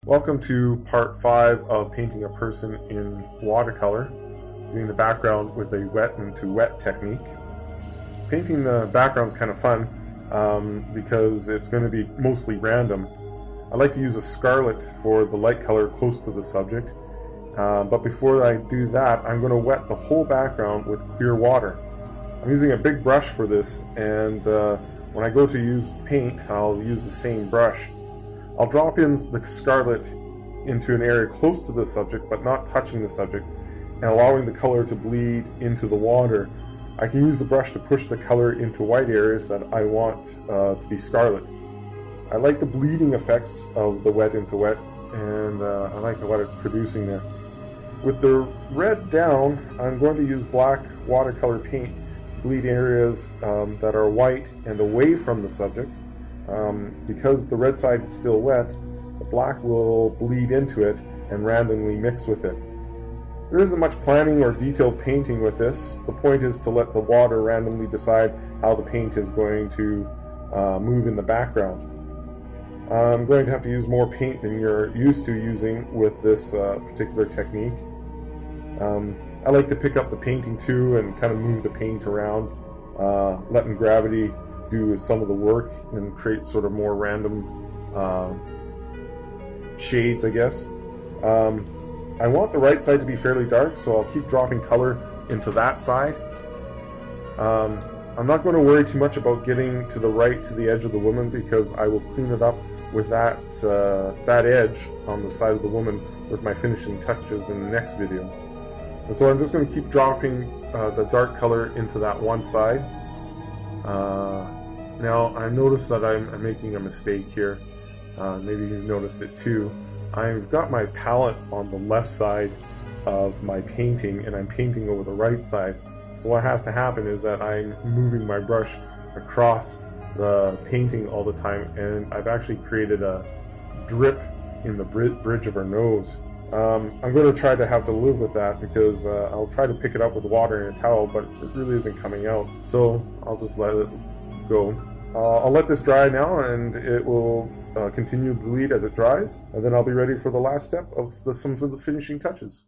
Welcome to part 5 of painting a person in watercolor, doing the background with a wet into wet technique. Painting the background is kind of fun because it's going to be mostly random. I like to use a scarlet for the light color close to the subject, but before I do that I'm going to wet the whole background with clear water. I'm using a big brush for this, and when I go to use paint I'll use the same brush. I'll drop in the scarlet into an area close to the subject but not touching the subject and allowing the color to bleed into the water. I can use the brush to push the color into white areas that I want to be scarlet. I like the bleeding effects of the wet into wet, and I like what it's producing there. With the red down, I'm going to use black watercolor paint to bleed areas that are white and away from the subject. Because the red side is still wet, the black will bleed into it and randomly mix with it. There isn't much planning or detailed painting with this. The point is to let the water randomly decide how the paint is going to move in the background. I'm going to have to use more paint than you're used to using with this particular technique. I like to pick up the painting too and kind of move the paint around, letting gravity do some of the work and create sort of more random shades, I guess. I want the right side to be fairly dark, so I'll keep dropping color into that side. I'm not going to worry too much about getting to the right to the edge of the woman, because I will clean it up with that edge on the side of the woman with my finishing touches in the next video. And so I'm just going to keep dropping the dark color into that one side. Now I noticed that I'm making a mistake here. Maybe you've noticed it too. I've got my palette on the left side of my painting and I'm painting over the right side. So what has to happen is that I'm moving my brush across the painting all the time, and I've actually created a drip in the bridge of her nose. I'm going to try to have to live with that, because I'll try to pick it up with water and a towel, but it really isn't coming out. So I'll just let it go. I'll let this dry now, and it will continue to bleed as it dries, and then I'll be ready for the last step of some of the finishing touches.